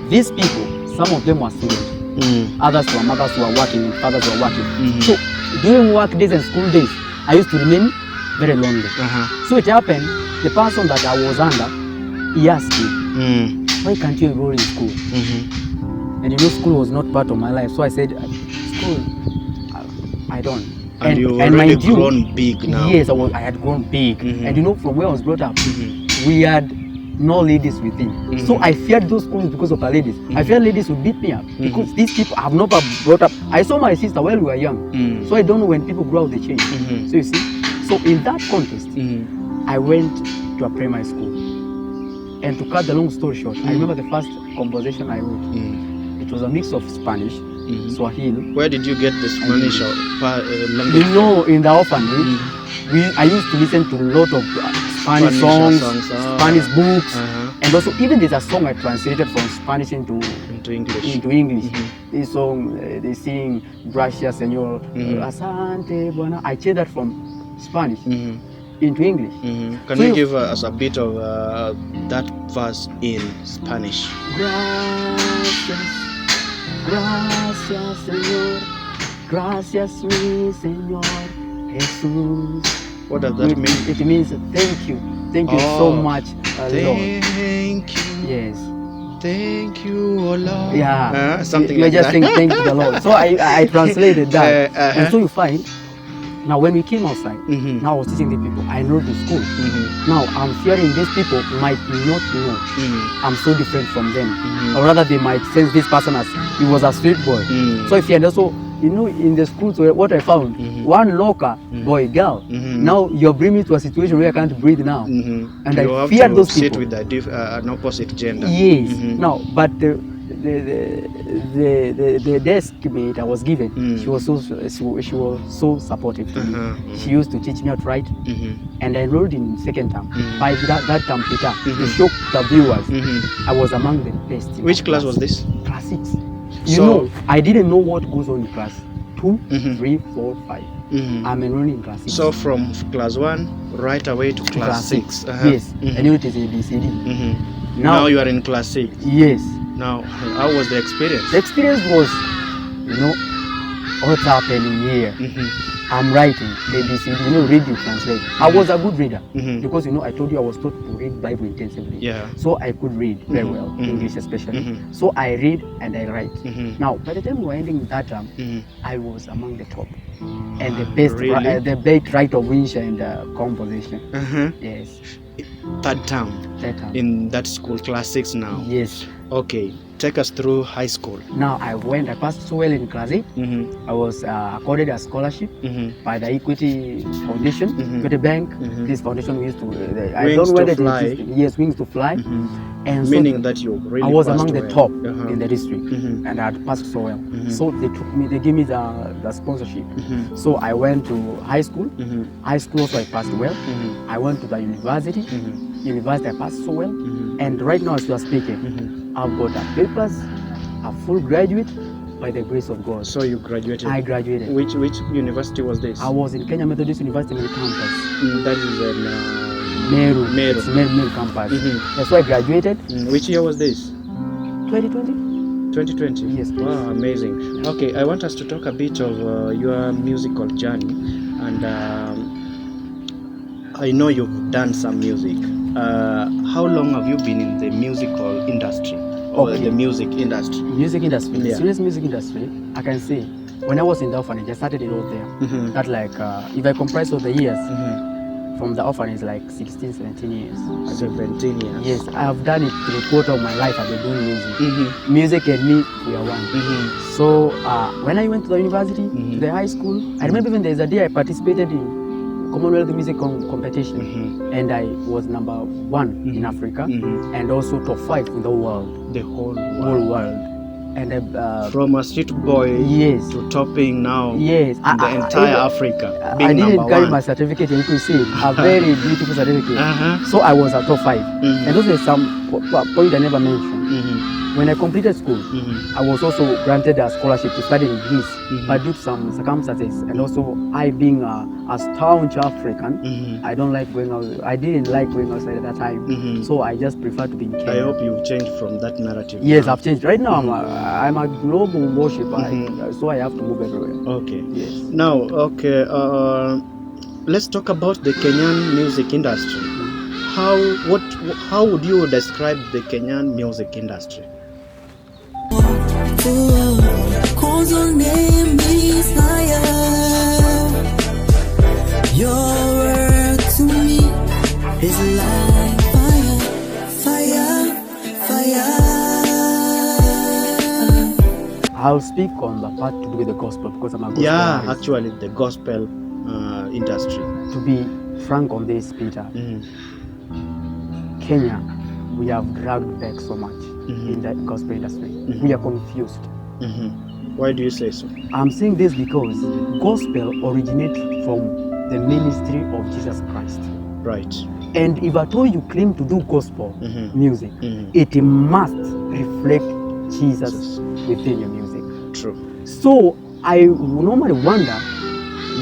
these people, some of them were students, others were mothers who were working and fathers who were working. So during work days and school days, I used to remain very lonely. So it happened, the person that I was under, he asked me, why can't you enroll in school? And you know, school was not part of my life. So I said, school, I don't. And you already grown big now. Yes, I had grown big. And you know, from where I was brought up, we had no ladies within. So I feared those schools because of the ladies. I feared ladies would beat me up because these people have not brought up. I saw my sister while we were young. So I don't know when people grow up, they change. So you see, so in that context, I went to a primary school. And to cut the long story short, I remember the first conversation I wrote. It was a mix of Spanish, Swahili. Where did you get the Spanish language? You know, in the orphanage, I used to listen to a lot of Spanish songs, Spanish books, Uh-huh. and also even there's a song I translated from Spanish into Into English. This song they sing Gracias Señor, Asante Buena. I changed that from Spanish into English. Can So you you- give us a bit of that verse in Spanish? Gracias, gracias Señor, gracias mi Señor Jesús. What does that mean? It means thank you so Oh, much, Lord. Thank you, Yes. thank you, oh Lord. Yeah, Something you like just that. saying thank you the Lord. So I translated that, Uh-huh. and so you find now when we came outside, Mhm. now I was teaching the people. I enrolled in school. Mhm. Now I'm fearing these people might not know Mhm. I'm so different from them, Mhm. or rather they might sense this person as he was a street boy. Mhm. So if you and also in the schools what I found, one locker boy girl. Mhm. Now you're bringing me to a situation where I can't breathe now. Mhm. And you I have fear to those sit people. with an opposite gender. Yes. Mhm. No, but the desk mate I was given, Mm. she was so supportive to me. Uh-huh. She used to teach me how to write, Mhm. and I enrolled in second term. Mm. By that term, Peter, to Mhm. shock the viewers, Mhm. I was among the best. in Which my class was this? Class 6. You So- know, I didn't know what goes on in class 2, Mhm. 3, 4, 5. Mhm. I'm enrolling in class 6. So from class 1 right away to class 6. Uh-huh. Yes, Mhm. I knew it is ABCD. Mhm. Now- Now you are in class 6. Yes. Now, how was the experience? The experience was, what's happening here? Mhm. I'm writing ABCD, read, you translate. I was a good reader Mhm. because, I told you I was taught to read Bible intensively. Yeah. So I could read very Mhm. well, Mhm. English especially. Mhm. So I read and I write. Mhm. Now, by the time we were ending that term, Mhm. I was among the top. And the best, Really? the best writer of English and composition. Uh-huh. Yes, Third term that term. in that school, class 6 now. Yes. Okay, take us through high school. Now I passed so well in class 8. Mhm. I was accorded a scholarship Mhm. by the Equity Foundation, Mhm. Equity Bank. Mhm. This foundation we used to, I Wings don't know to whether it fly. existed. Yes, Wings to Fly. Mhm. And so Meaning that you really I was passed among the well. top Uh-huh. in the district, Mhm. and I had passed so well. Mhm. So they gave me the sponsorship. Mhm. So I went to high school. Mhm. High school also I passed well. Mhm. I went to the university. Mhm. University I passed so well. Mhm. And right now as we are speaking, Mhm. I've got a papers, a full graduate by the grace of God. So you graduated. I graduated. Which university was this? I was in Kenya Methodist University Meru campus. That is in Meru. Meru. It's Meru campus. Mhm. That's why I graduated Which year was this? 2020. 2020. Yes, please. Wow, amazing. Okay, I want us to talk a bit of your musical journey, and I know you've done some music. How long have you been in the musical industry or Okay. the music industry? Music industry, Yeah. serious music industry, I can say, when I was in the orphanage, I started it out there. Mhm. That if I comprise of the years, Mhm. from the orphanage, like 16, 17 years. 17 years. Yes, I have done it 3/4 of my life. I've been doing music. Mhm. Music and me, we are one. Mhm. So when I went to the university, Mhm. to the high school, I remember even there's a day I participated in Commonwealth music competition, Mhm. and I was number 1 in Mhm. Africa, Mhm. and also top 5 in the world, The whole whole world. world. And From a street boy yes, to topping now yes, the entire Africa, being I didn't number carry 1. my certificate, you could see a very beautiful certificate. Uh-huh. So I was a top 5. Mhm. And also some point I never mentioned. Mhm. When I completed school, Mhm. I was also granted a scholarship to study in Greece, Mhm. but due to some circumstances, and also I being a staunch African, Mhm. I don't like going out. I didn't like going outside at that time, Mhm. so I just prefer to be in Kenya. I hope you've changed from that narrative. Yes, now. I've changed. Right now, I'm a global worshiper, Mhm. so I have to move everywhere. Okay. Yes. Now, okay, let's talk about the Kenyan music industry. How would you describe the Kenyan music industry? Cause your name is higher. Your word to me is like fire, fire, fire. I'll speak on the part to do with the gospel because I'm a gospel Yeah, artist. actually, the gospel industry. To be frank on this, Peter, Mhm. Kenya, we have dragged back so much Mhm. in the gospel industry. Mhm. We are confused. Mhm. Why do you say so? I'm saying this because gospel originates from the ministry of Jesus Christ. Right. And if at all you claim to do gospel Mm-hmm. music, Mhm. it must reflect Jesus within your music. True. So I normally wonder,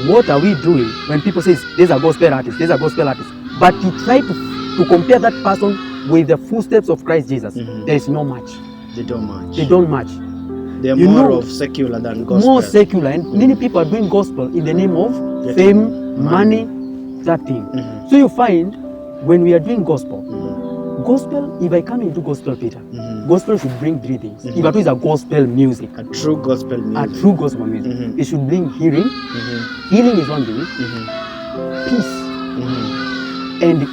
what are we doing when people say there's a gospel artist, there's a gospel artist, but you try to compare that person with the footsteps of Christ Jesus. Mhm. There is no match. They don't match. They don't match. They are You more know, of secular than gospel. More secular, and many people are doing gospel in the name of Yes. fame, Money. money, that thing. Mhm. So you find when we are doing gospel, Mhm. gospel, if I come into gospel, Peter, Mhm. gospel should bring three things. Mhm. If at all is a gospel music, A true gospel a music. true gospel music, Mhm. it should bring healing. Mhm. Healing is one thing, Mhm. peace, Mhm. and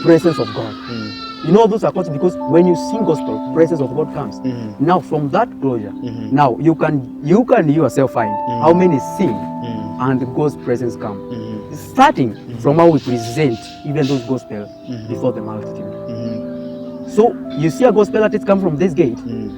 presence of God. Mhm. You know those are called, because when you sing gospel, presence of God comes. Mhm. Now from that closure, Mhm. now you can yourself find how many sing Mhm. and God's presence come. Mhm. Starting from how we present even those gospel Mhm. before the multitude. Mhm. So you see a gospel artist come from this gate, Mhm.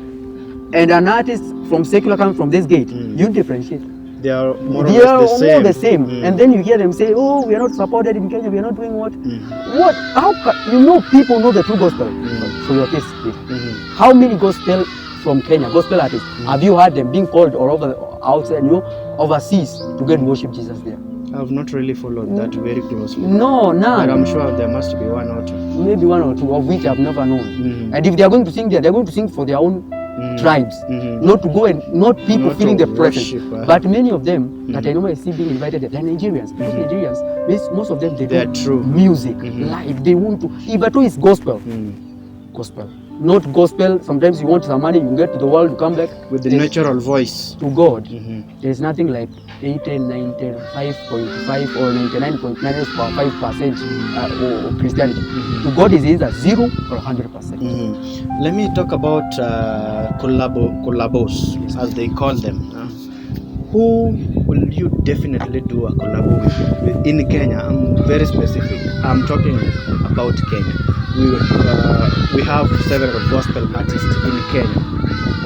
and an artist from secular come from this gate. Mm. You differentiate. They are more or They are less the same. all the same. Mm. And then you hear them say, "Oh, we are not supported in Kenya. We are not doing what? Mhm. What? How? You know, people know the true gospel." Mm. For your case, Peter. Mhm. How many gospel from Kenya, gospel artists, have you heard them being called or outside, overseas to go and worship Jesus there? I've not really followed that very closely. No, But none. I'm sure there must be one or two. Maybe one or two, of which I've never known. Mhm. And if they are going to sing there, they're going to sing for their own Mhm. tribes, Mhm. not to go and not people Not feeling to the presence. worship, But many of them that I Mhm. normally see being invited, they're Nigerians. Because Nigerians, most of them, they They are do true. music Mhm. live. They want to, if at all it's gospel, Mhm. gospel. Not gospel. Sometimes you want some money, you get to the world, you come back With the There's- natural voice. to God. Mhm. There's nothing like 80, 95.5 or 99.95% or Christianity. To God is either 0 or 100%. Mhm. Let me talk about collabos, Yes. as they call them. Who will you definitely do a collabo with in Kenya? I'm very specific. I'm talking about Kenya. We have several gospel artists in Kenya.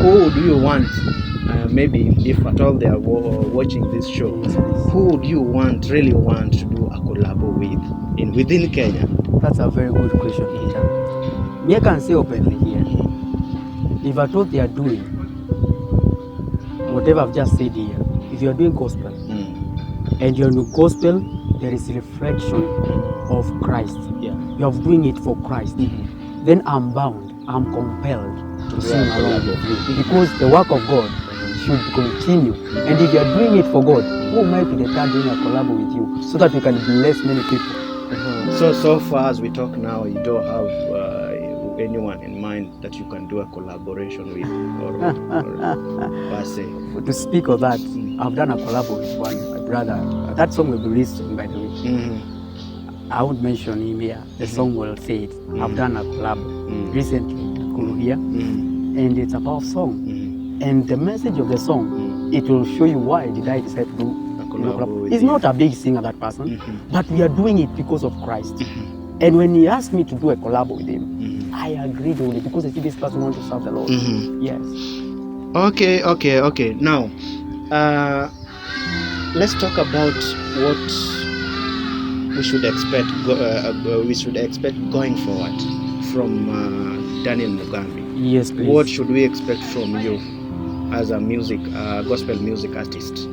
Who do you want? Maybe if at all they are watching this show, who would you really want to do a collabo with within Kenya? That's a very good question, Peter. Me, I can say openly here, if I thought they are doing whatever I've just said here, if you are doing gospel and you're in the gospel, there is reflection of Christ. Yeah. You are doing it for Christ. Then I'm bound, I'm compelled to sing along with you, because the work of God should continue. And if you are doing it for God, who might be the third doing a collabo with you, so that we can bless many people? So far as we talk now, you don't have anyone in mind that you can do a collaboration with, or per se. To speak of that, I've done a collabo with my brother. That song will be released soon, by the way. Mhm. I won't mention him here. The song will say it. I've done a collab recently at Kulu here, and it's a powerful song. And the message of the song, it will show you why did I decide to do A collabo with He's you. not a big singer, that person, but we are doing it because of Christ. And when he asked me to do a collabo with him, I agreed with it because I see this person wants to serve the Lord. Yes. Okay. Now, let's talk about what we should expect. We should expect going forward from Daniel Mugambi. Yes, please. What should we expect from you as a gospel music artist?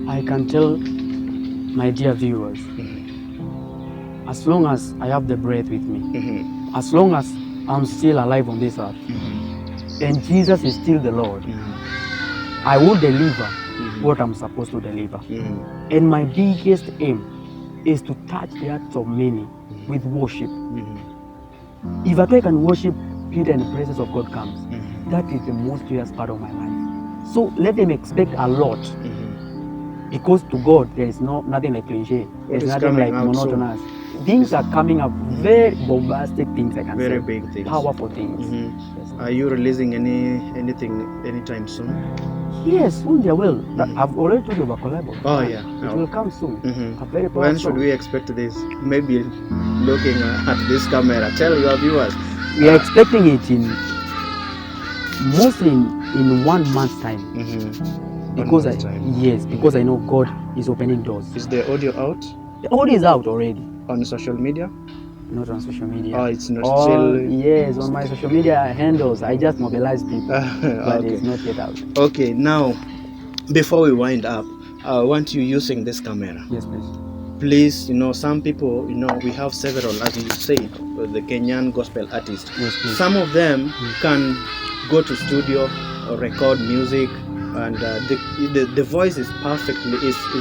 I can tell my dear viewers, as long as I have the breath with me, as long as I'm still alive on this earth, and Jesus is still the Lord, I will deliver what I'm supposed to deliver. And my biggest aim is to touch the hearts of many with worship. If I can worship Peter and the presence of God comes, that is the most joyous part of my life. So let them expect a lot. Because to God, there is nothing like cliche. There's is nothing coming like out soon? monotonous. Things are coming up, very bombastic things, I can Very say. big things. Powerful things. Yes. Are you releasing anything anytime soon? Yes, soon they will. I've already told you about collabo. Oh, yeah. It will come soon. A very powerful When should song. we expect this? Maybe looking at this camera. Tell your viewers. We are expecting it in mostly in 1 month's time. Because month's time. Yes, because I know God is opening doors. Is the audio out The audio is out already. on social media? not on social media. Oh, it's not Or, still. yes, on my social media handles, I just mobilize people, but Okay. it's not yet out. Okay, now before we wind up, I want you using this camera. Yes, please. Please, some people, we have several, as you said, the Kenyan gospel artists. Yes, please. Some of them can go to studio or record music, and the voice is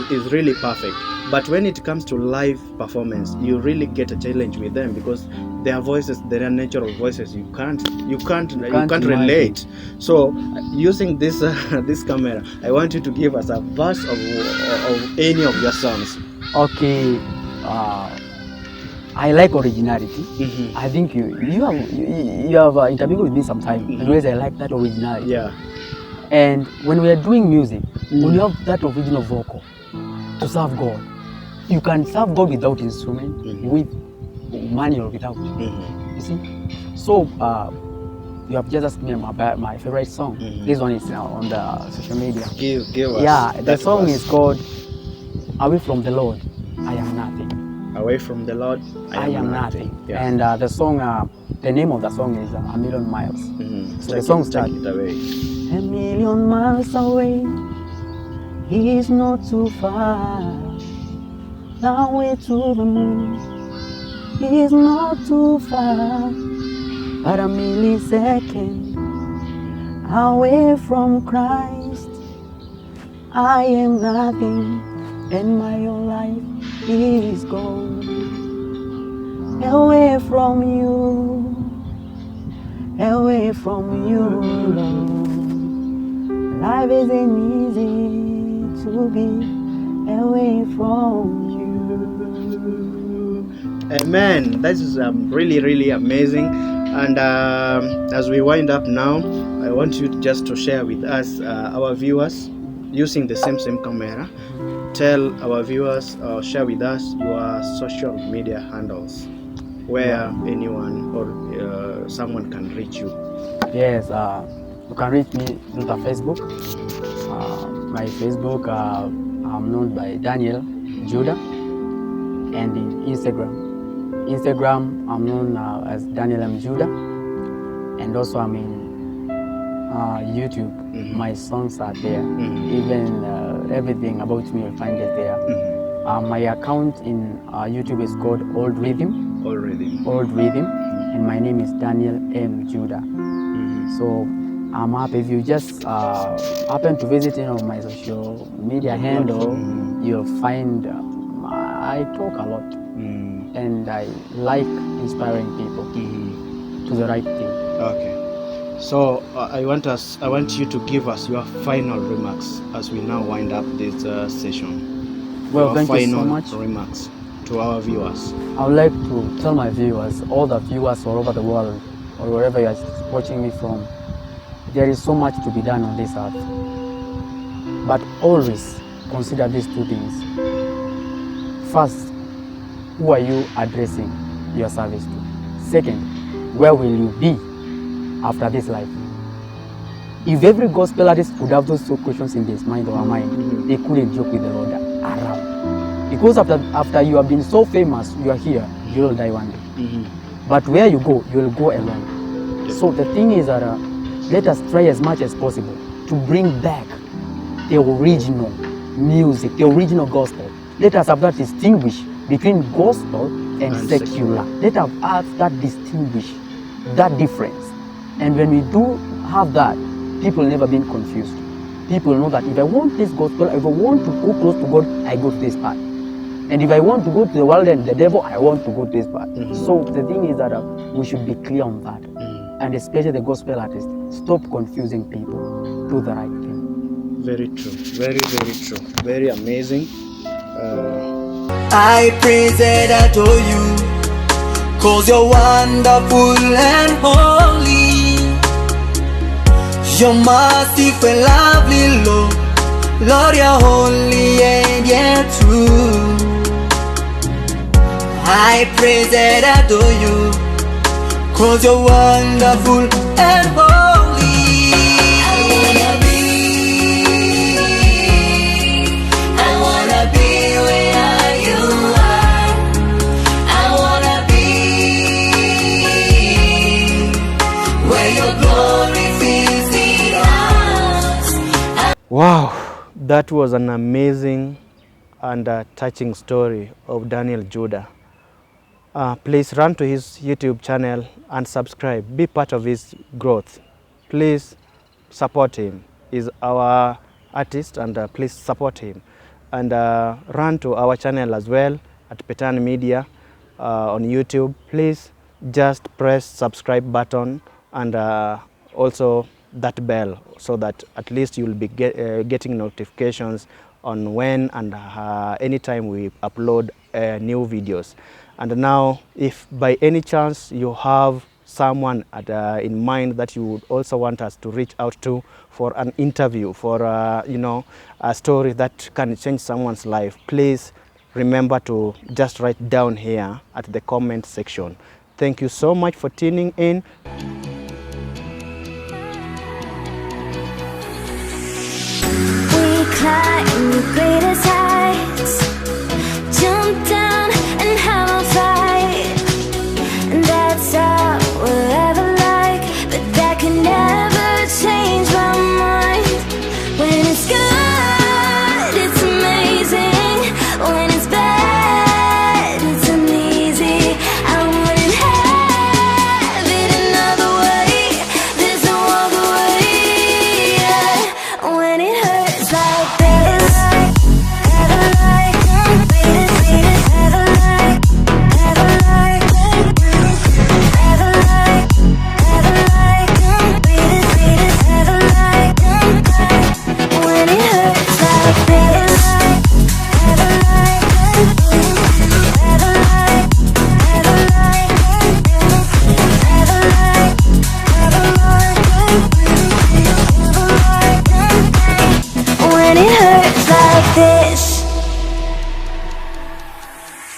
is really perfect. But when it comes to live performance, you really get a challenge with them because their voices, their natural voices, you can't relate. So using this this camera, I want you to give us a verse of any of your songs. Okay, I like originality. Mhm. I think you have interviewed with me sometime. Anyways, I like that originality. Yeah. And when we are doing music, when you have that original vocal to serve God, you can serve God without instrument, with money or without. You see? So you have just asked me about my favorite song. This one is on the social media. Give us. Yeah, the that song verse. is called "Away from the Lord, I Am Nothing." Away from the Lord, I am nothing. Yeah. And the song, the name of the song is A Million Miles. So the song starts. Take it away. A million miles away, he is not too far. Now way to the moon, he is not too far. But a millisecond away from Christ, I am nothing, and my whole life is gone. Away from you, Lord. Life isn't easy to be away from you. Amen. This is really, really amazing. And as we wind up now, I want you just to share with us, our viewers, using the same camera. Tell our viewers, share with us your social media handles, where anyone or someone can reach you. Yes, you can reach me through the Facebook. My Facebook, I'm known by Daniel Judah, and in Instagram. I'm known as Daniel M. Judah, and also I'm in YouTube. My songs are there. Even everything about me, you'll find it there. My account in YouTube is called Old Rhythm, and my name is Daniel M. Judah. So I'm happy if you just happen to visit any of my social media handle, you'll find I talk a lot, and I like inspiring people to the right thing. Okay. So I want you to give us your final remarks as we now wind up this session. Well, Your thank you so final much. remarks to our viewers. I would like to tell my viewers, all the viewers all over the world, or wherever you are watching me from, there is so much to be done on this earth. But always consider these two things. First, who are you addressing your service to? Second, where will you be after this life? If every gospel artist could have those two questions in his mind or her mind, they couldn't joke with the Lord around. Because after you have been so famous, you are here, you will die one day. But where you go, you will go alone. So the thing is that let us try as much as possible to bring back the original music, the original gospel. Let us have that distinguish between gospel and secular. Let us have that distinguish, that difference. And when we do have that, people never been confused. People know that if I want this gospel, if I want to go close to God, I go to this path. And if I want to go to the world and the devil, I want to go to this path. So the thing is that we should be clear on that. And especially the gospel artists, stop confusing people. Do the right thing. Very true. Very, very true. Very amazing. I praise and adore you, 'cause you're wonderful and holy. You're merciful and lovely, Lord. Lord, you're holy and you're true. I praise and adore you, 'cause you're wonderful and holy. I wanna be where you are. I wanna be That was an amazing and touching story of Daniel Judah. Please run to his YouTube channel and subscribe. Be part of his growth. Please support him. He's our artist, and please support him. And run to our channel as well at Pettan Media on YouTube. Please just press subscribe button and also that bell, so that at least you'll be getting notifications on when and anytime we upload new videos. And now, if by any chance you have someone in mind that you would also want us to reach out to for an interview, for a story that can change someone's life, please remember to just write down here at the comment section. Thank you so much for tuning in. We climb the greatest heights.